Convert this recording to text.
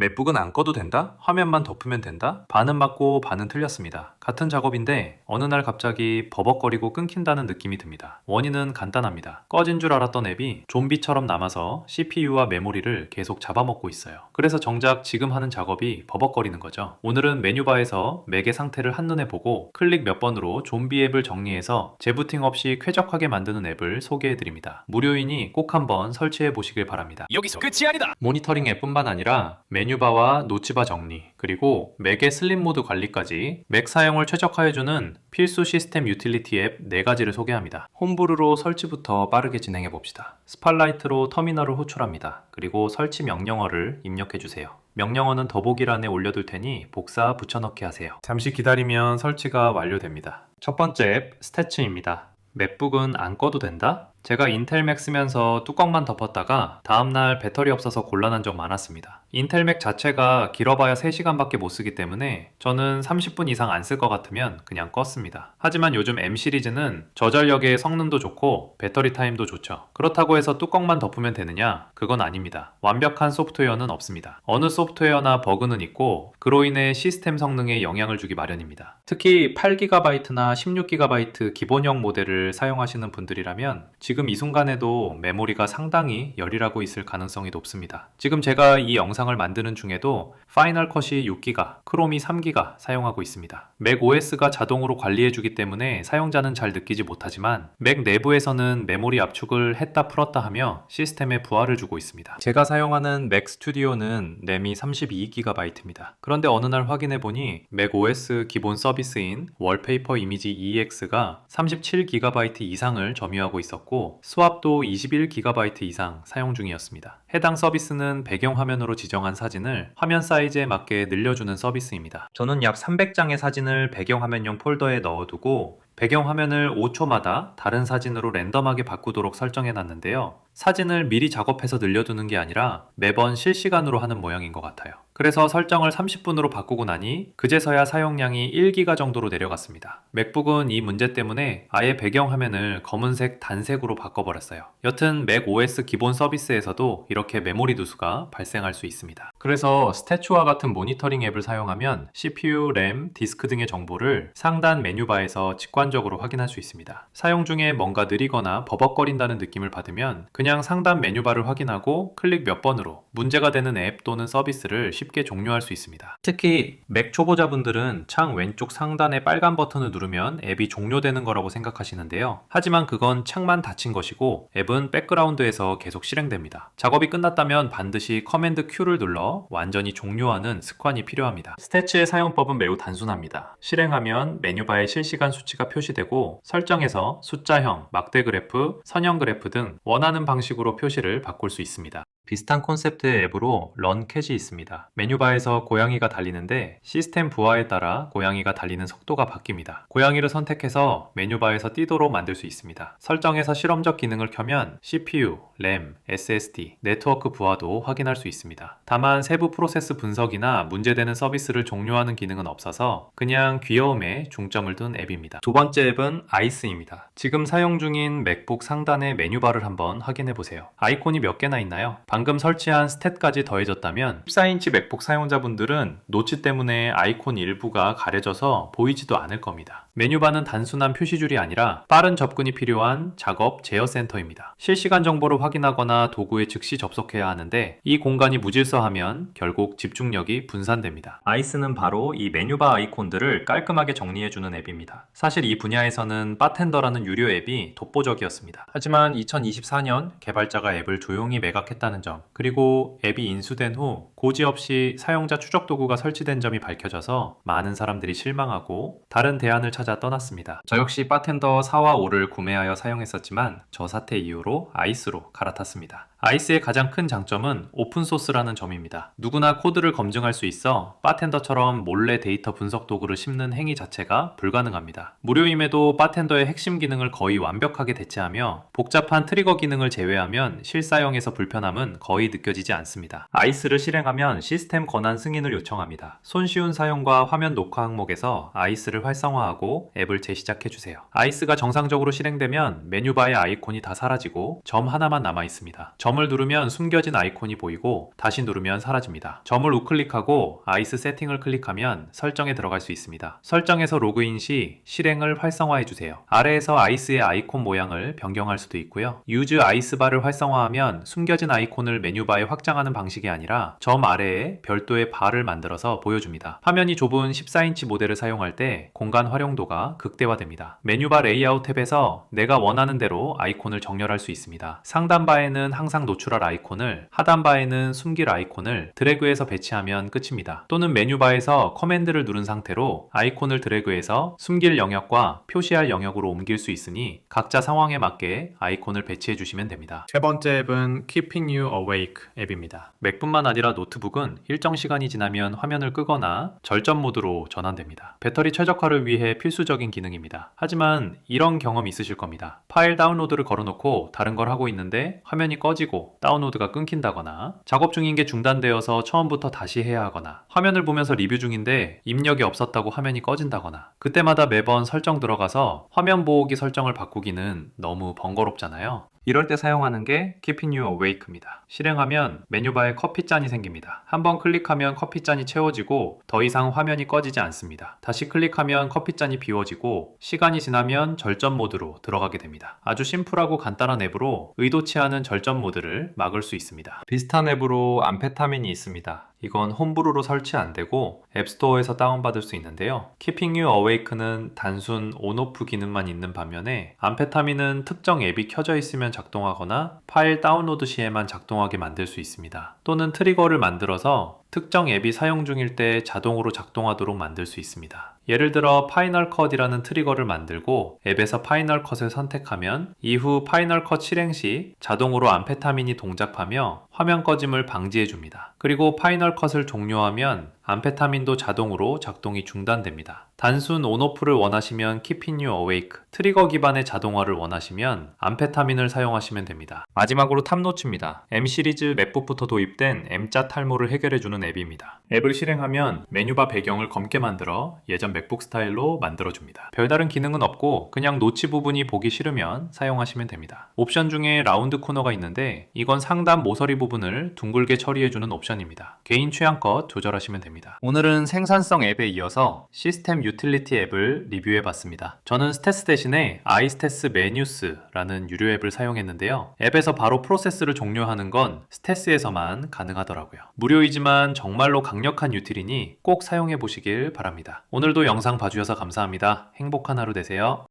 맥북은 안 꺼도 된다? 화면만 덮으면 된다? 반은 맞고 반은 틀렸습니다. 같은 작업인데 어느 날 갑자기 버벅거리고 끊긴다는 느낌이 듭니다. 원인은 간단합니다. 꺼진 줄 알았던 앱이 좀비처럼 남아서 CPU와 메모리를 계속 잡아먹고 있어요. 그래서 정작 지금 하는 작업이 버벅거리는 거죠. 오늘은 메뉴바에서 맥의 상태를 한눈에 보고 클릭 몇 번으로 좀비 앱을 정리해서 재부팅 없이 쾌적하게 만드는 앱을 소개해드립니다. 무료이니 꼭 한번 설치해 보시길 바랍니다. 여기서 끝이 아니다. 모니터링 앱뿐만 아니라 메뉴바와 노치바 정리, 그리고 맥의 슬립 모드 관리까지 맥 사용을 최적화해주는 필수 시스템 유틸리티 앱 4가지를 소개합니다. 홈브루로 설치부터 빠르게 진행해 봅시다. 스팔라이트로 터미널을 호출합니다. 그리고 설치 명령어를 입력해주세요. 명령어는 더보기란에 올려둘 테니 복사 붙여넣기 하세요. 잠시 기다리면 설치가 완료됩니다. 첫 번째 앱 스태츠입니다. 맥북은 안 꺼도 된다? 제가 인텔 맥 쓰면서 뚜껑만 덮었다가 다음날 배터리 없어서 곤란한 적 많았습니다. 인텔 맥 자체가 길어봐야 3시간밖에 못 쓰기 때문에 저는 30분 이상 안 쓸 것 같으면 그냥 껐습니다. 하지만 요즘 M 시리즈는 저전력의 성능도 좋고 배터리 타임도 좋죠. 그렇다고 해서 뚜껑만 덮으면 되느냐? 그건 아닙니다. 완벽한 소프트웨어는 없습니다. 어느 소프트웨어나 버그는 있고 그로 인해 시스템 성능에 영향을 주기 마련입니다. 특히 8GB나 16GB 기본형 모델을 사용하시는 분들이라면 지금 이 순간에도 메모리가 상당히 열일하고 있을 가능성이 높습니다. 지금 제가 이 영상을 만드는 중에도 파이널 컷이 6기가, 크롬이 3기가 사용하고 있습니다. 맥 OS가 자동으로 관리해주기 때문에 사용자는 잘 느끼지 못하지만 맥 내부에서는 메모리 압축을 했다 풀었다 하며 시스템에 부하를 주고 있습니다. 제가 사용하는 맥 스튜디오는 램이 32GB입니다. 그런데 어느 날 확인해보니 맥 OS 기본 서비스인 월페이퍼 이미지 EX가 37GB 이상을 점유하고 있었고 스왑도 21GB 이상 사용 중이었습니다. 해당 서비스는 배경화면으로 지정한 사진을 화면 사이즈에 맞게 늘려주는 서비스입니다. 저는 약 300장의 사진을 배경화면용 폴더에 넣어두고 배경화면을 5초마다 다른 사진으로 랜덤하게 바꾸도록 설정해 놨는데요. 사진을 미리 작업해서 늘려두는 게 아니라 매번 실시간으로 하는 모양인 것 같아요. 그래서 설정을 30분으로 바꾸고 나니 그제서야 사용량이 1기가 정도로 내려갔습니다. 맥북은 이 문제 때문에 아예 배경화면을 검은색 단색으로 바꿔버렸어요. 여튼 맥 OS 기본 서비스에서도 이렇게 메모리 누수가 발생할 수 있습니다. 그래서 스태츄와 같은 모니터링 앱을 사용하면 CPU, 램, 디스크 등의 정보를 상단 메뉴바에서 직관적으로 확인할 수 있습니다. 사용 중에 뭔가 느리거나 버벅거린다는 느낌을 받으면 그냥 상단 메뉴바를 확인하고 클릭 몇 번으로 문제가 되는 앱 또는 서비스를 쉽게 종료할 수 있습니다. 특히 맥 초보자분들은 창 왼쪽 상단의 빨간 버튼을 누르면 앱이 종료되는 거라고 생각하시는데요. 하지만 그건 창만 닫힌 것이고 앱은 백그라운드에서 계속 실행됩니다. 작업이 끝났다면 반드시 커맨드 Q를 눌러 완전히 종료하는 습관이 필요합니다. 스태츠의 사용법은 매우 단순합니다. 실행하면 메뉴바에 실시간 수치가 표시되고 설정에서 숫자형, 막대 그래프, 선형 그래프 등 원하는 방식으로 표시를 바꿀 수 있습니다. 비슷한 콘셉트의 앱으로 런캣이 있습니다. 메뉴바에서 고양이가 달리는데 시스템 부하에 따라 고양이가 달리는 속도가 바뀝니다. 고양이를 선택해서 메뉴바에서 뛰도록 만들 수 있습니다. 설정에서 실험적 기능을 켜면 CPU, 램, SSD, 네트워크 부하도 확인할 수 있습니다. 다만 세부 프로세스 분석이나 문제되는 서비스를 종료하는 기능은 없어서 그냥 귀여움에 중점을 둔 앱입니다. 두 번째 앱은 아이스입니다. 지금 사용 중인 맥북 상단의 메뉴바를 한번 확인해 보세요. 아이콘이 몇 개나 있나요? 방금 설치한 스탯까지 더해졌다면 14인치 맥북 사용자분들은 노치 때문에 아이콘 일부가 가려져서 보이지도 않을 겁니다. 메뉴바는 단순한 표시줄이 아니라 빠른 접근이 필요한 작업 제어 센터입니다. 실시간 정보를 확인하거나 도구에 즉시 접속해야 하는데 이 공간이 무질서하면 결국 집중력이 분산됩니다. 아이스는 바로 이 메뉴바 아이콘들을 깔끔하게 정리해주는 앱입니다. 사실 이 분야에서는 바텐더라는 유료 앱이 독보적이었습니다. 하지만 2024년 개발자가 앱을 조용히 매각했다는 점, 그리고 앱이 인수된 후 고지없이 사용자 추적 도구가 설치된 점이 밝혀져서 많은 사람들이 실망하고 다른 대안을 찾아 떠났습니다. 저 역시 바텐더 4와 5를 구매하여 사용했었지만 저 사태 이후로 아이스로 갈아탔습니다. 아이스의 가장 큰 장점은 오픈소스라는 점입니다. 누구나 코드를 검증할 수 있어 바텐더처럼 몰래 데이터 분석 도구를 씹는 행위 자체가 불가능합니다. 무료임에도 바텐더의 핵심 기능을 거의 완벽하게 대체하며 복잡한 트리거 기능을 제외하면 실사용에서 불편함은 거의 느껴지지 않습니다. 아이스를 실행하면 시스템 권한 승인을 요청합니다. 손쉬운 사용과 화면 녹화 항목에서 아이스를 활성화하고 앱을 재시작해주세요. 아이스가 정상적으로 실행되면 메뉴바의 아이콘이 다 사라지고 점 하나만 남아 있습니다. 점 점을 누르면 숨겨진 아이콘이 보이고 다시 누르면 사라집니다. 점을 우클릭하고 아이스 세팅을 클릭하면 설정에 들어갈 수 있습니다. 설정에서 로그인 시 실행을 활성화해주세요. 아래에서 아이스의 아이콘 모양을 변경할 수도 있고요. 유즈 아이스바를 활성화하면 숨겨진 아이콘을 메뉴바에 확장하는 방식이 아니라 점 아래에 별도의 바를 만들어서 보여줍니다. 화면이 좁은 14인치 모델을 사용할 때 공간 활용도가 극대화됩니다. 메뉴바 레이아웃 탭에서 내가 원하는 대로 아이콘을 정렬할 수 있습니다. 상단바에는 항상 노출할 아이콘을, 하단바에는 숨길 아이콘을 드래그해서 배치하면 끝입니다. 또는 메뉴바에서 커맨드를 누른 상태로 아이콘을 드래그해서 숨길 영역과 표시할 영역으로 옮길 수 있으니 각자 상황에 맞게 아이콘을 배치해 주시면 됩니다. 세 번째 앱은 Keeping You Awake 앱입니다. 맥뿐만 아니라 노트북은 일정 시간이 지나면 화면을 끄거나 절전 모드로 전환됩니다. 배터리 최적화를 위해 필수적인 기능입니다. 하지만 이런 경험 있으실 겁니다. 파일 다운로드를 걸어놓고 다른 걸 하고 있는데 화면이 꺼지고 다운로드가 끊긴다거나 작업 중인 게 중단되어서 처음부터 다시 해야 하거나 화면을 보면서 리뷰 중인데 입력이 없었다고 화면이 꺼진다거나 그때마다 매번 설정 들어가서 화면 보호기 설정을 바꾸기는 너무 번거롭잖아요. 이럴 때 사용하는 게 Keeping You Awake입니다. 실행하면 메뉴바에 커피잔이 생깁니다. 한번 클릭하면 커피잔이 채워지고 더 이상 화면이 꺼지지 않습니다. 다시 클릭하면 커피잔이 비워지고 시간이 지나면 절전 모드로 들어가게 됩니다. 아주 심플하고 간단한 앱으로 의도치 않은 절전 모드를 막을 수 있습니다. 비슷한 앱으로 암페타민이 있습니다. 이건 홈브루로 설치 안 되고 앱스토어에서 다운받을 수 있는데요. Keeping You Awake는 단순 온오프 기능만 있는 반면에 암페타민은 특정 앱이 켜져 있으면 작동하거나 파일 다운로드 시에만 작동하게 만들 수 있습니다. 또는 트리거를 만들어서 특정 앱이 사용 중일 때 자동으로 작동하도록 만들 수 있습니다. 예를 들어 파이널 컷이라는 트리거를 만들고 앱에서 파이널 컷을 선택하면 이후 파이널 컷 실행 시 자동으로 암페타민이 동작하며 화면 꺼짐을 방지해 줍니다. 그리고 파이널 컷을 종료하면 암페타민도 자동으로 작동이 중단됩니다. 단순 온오프를 원하시면 Keeping You Awake, 트리거 기반의 자동화를 원하시면 암페타민을 사용하시면 됩니다. 마지막으로 탑노츠입니다. M 시리즈 맥북부터 도입된 M자 탈모를 해결해주는 앱입니다. 앱을 실행하면 메뉴바 배경을 검게 만들어 예전 맥북 스타일로 만들어줍니다. 별다른 기능은 없고 그냥 노치 부분이 보기 싫으면 사용하시면 됩니다. 옵션 중에 라운드 코너가 있는데 이건 상단 모서리 부분을 둥글게 처리해주는 옵션입니다. 개인 취향껏 조절하시면 됩니다. 오늘은 생산성 앱에 이어서 시스템 유틸리티 앱을 리뷰해봤습니다. 저는 스테스 대신에 아이스테스 메뉴스라는 유료 앱을 사용했는데요. 앱에서 바로 프로세스를 종료하는 건 스테스에서만 가능하더라고요. 무료이지만 정말로 강력한 유틸이니 꼭 사용해보시길 바랍니다. 오늘도 영상 봐주셔서 감사합니다. 행복한 하루 되세요.